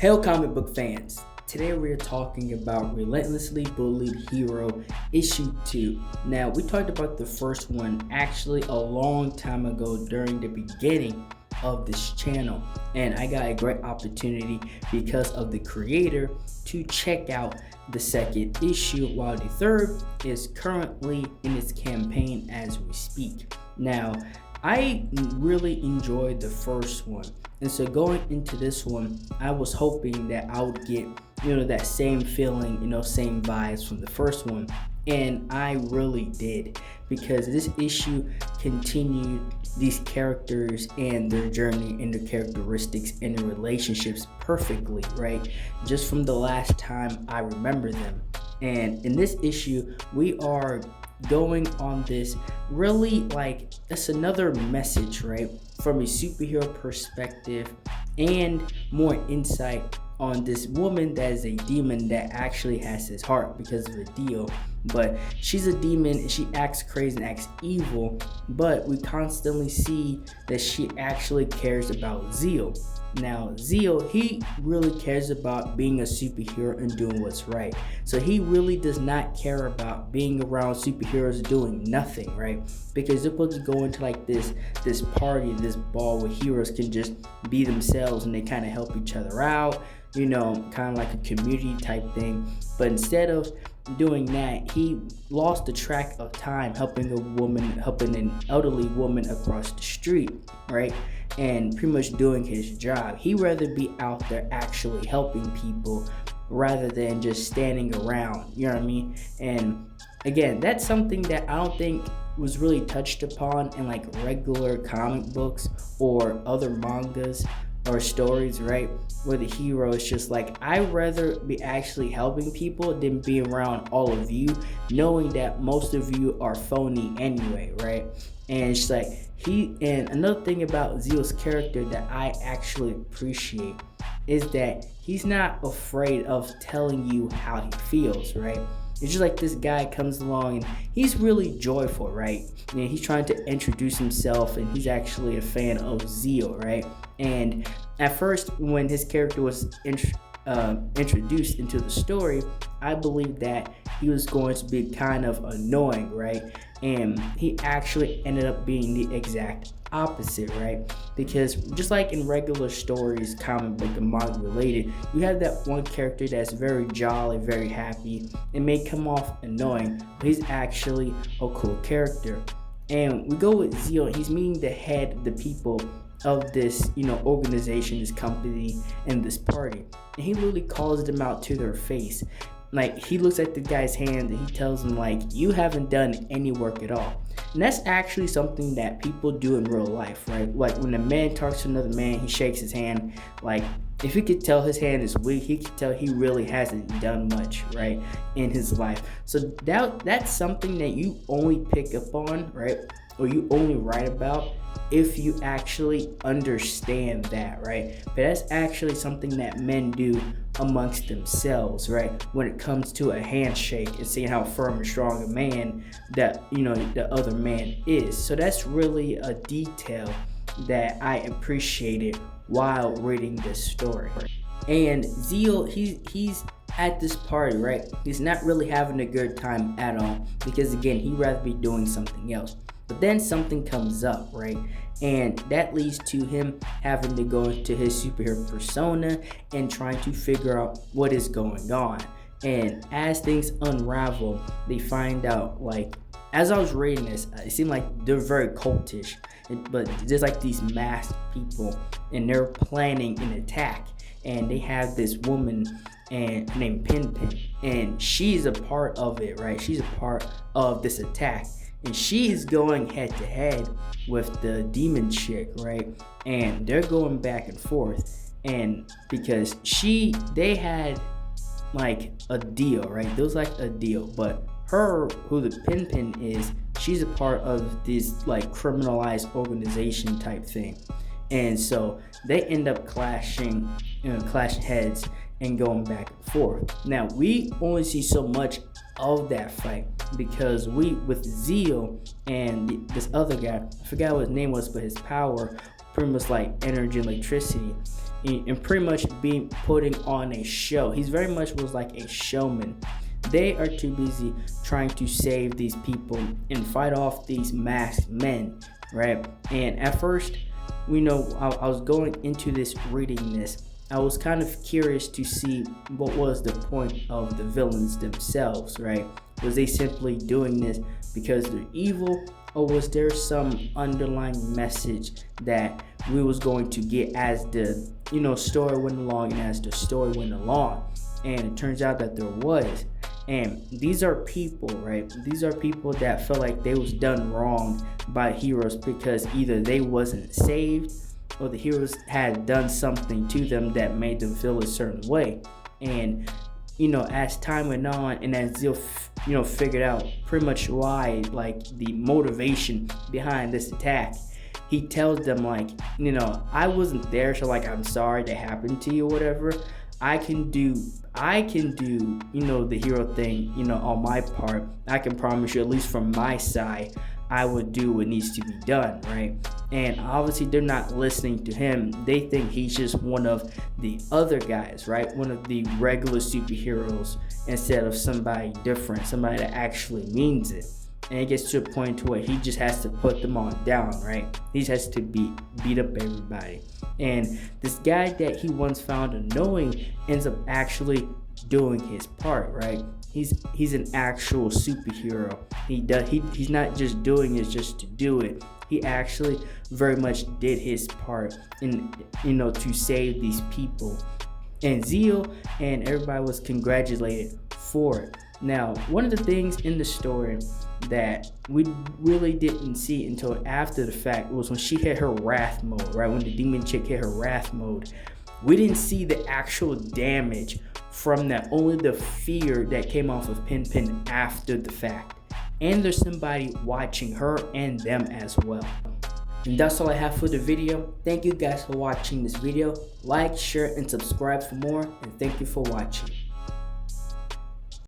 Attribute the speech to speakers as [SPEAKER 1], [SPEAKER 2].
[SPEAKER 1] Hail comic book fans! Today we're talking about Relentlessly Bullied Hero Issue 2. Now, we talked about the first one actually a long time ago during the beginning of this channel, and I got a great opportunity because of the creator to check out the second issue, while the third is currently in its campaign as we speak. Now, I really enjoyed the first one, and so going into this one, I was hoping that I would get that same feeling, same vibes from the first one, and I really did, because this issue continued these characters and their journey and their characteristics and their relationships perfectly, right? Just from the last time I remember them. And in this issue, we are going on this really, like, it's another message, right, from a superhero perspective, and more insight on this woman that is a demon that actually has his heart because of a deal. But she's a demon and she acts crazy and acts evil, but we constantly see that she actually cares about Zeal. Now, Zeal, he really cares about being a superhero and doing what's right. So he really does not care about being around superheroes doing nothing, right? Because they're supposed to go into like this party, this ball where heroes can just be themselves and they kind of help each other out, kind of like a community type thing. But instead of doing that, he lost the track of time helping an elderly woman across the street, right? And pretty much doing his job. He'd rather be out there actually helping people rather than just standing around, you know what I mean? And again, that's something that I don't think was really touched upon in like regular comic books or other mangas or stories, right? Where the hero is just like, I'd rather be actually helping people than be around all of you, knowing that most of you are phony anyway, right? And it's like and another thing about Zeal's character that I actually appreciate is that he's not afraid of telling you how he feels, right? It's just like this guy comes along and he's really joyful, right? And he's trying to introduce himself, and he's actually a fan of Zeal, right? And at first, when his character was introduced into the story, I believed that he was going to be kind of annoying, right? And he actually ended up being the exact opposite, right? Because just like in regular stories, comic book and manga related, you have that one character that's very jolly, very happy. It may come off annoying, but he's actually a cool character. And we go with Zeal. He's meeting the head, the people of this, organization, this company, and this party. And he literally calls them out to their face. Like, he looks at the guy's hand and he tells him, like, you haven't done any work at all. And that's actually something that people do in real life, right? Like, when a man talks to another man, he shakes his hand. Like, if he could tell his hand is weak, he could tell he really hasn't done much, right, in his life. So that's something that you only pick up on, right, or you only write about if you actually understand that, right? But that's actually something that men do amongst themselves, right? When it comes to a handshake and seeing how firm and strong a man that, the other man is. So that's really a detail that I appreciated while reading this story. And Zeal, he's at this party, right? He's not really having a good time at all, because again, he'd rather be doing something else. But then something comes up, right? And that leads to him having to go into his superhero persona and trying to figure out what is going on. And as things unravel, they find out, like, as I was reading this, it seemed like they're very cultish. But there's like these masked people, and they're planning an attack. And they have this woman named Pin, and she's a part of it, right? She's a part of this attack. And she is going head to head with the demon chick, right? And they're going back and forth. And because they had like a deal, right? There was like a deal. But her, who the Pin is, she's a part of this like criminalized organization type thing. And so they end up clashing heads and going back and forth. Now, we only see so much of that fight because with Zeal and this other guy, I forgot what his name was, but his power pretty much like energy and electricity, and pretty much being putting on a show. He's very much was like a showman. They are too busy trying to save these people and fight off these masked men, right? And at first, we know I was going into this reading this, I was kind of curious to see what was the point of the villains themselves, right? Was they simply doing this because they're evil, or was there some underlying message that we was going to get as the story went along and as the story went along? And it turns out that there was. And these are people, right? These are people that felt like they was done wrong by heroes because either they wasn't saved or the heroes had done something to them that made them feel a certain way. And as time went on and as Zeal figured out pretty much why, like the motivation behind this attack, he tells them like, I wasn't there, so like I'm sorry that happened to you or whatever. I can do the hero thing, on my part. I can promise you, at least from my side, I would do what needs to be done, right? And obviously they're not listening to him. They think he's just one of the other guys, right? One of the regular superheroes instead of somebody different, somebody that actually means it. And it gets to a point to where he just has to put them all down, right? He just has to beat up everybody. And this guy that he once found annoying ends up actually doing his part, right? He's an actual superhero. He's not just doing it just to do it. He actually very much did his part in to save these people. And Zeal and everybody was congratulated for it. Now, one of the things in the story that we really didn't see until after the fact was when she hit her wrath mode, right? When the demon chick hit her wrath mode, we didn't see the actual damage from that, only the fear that came off of Pin after the fact. And there's somebody watching her and them as well. And that's all I have for the video. Thank you guys for watching this video. Like, share, and subscribe for more, and thank you for watching.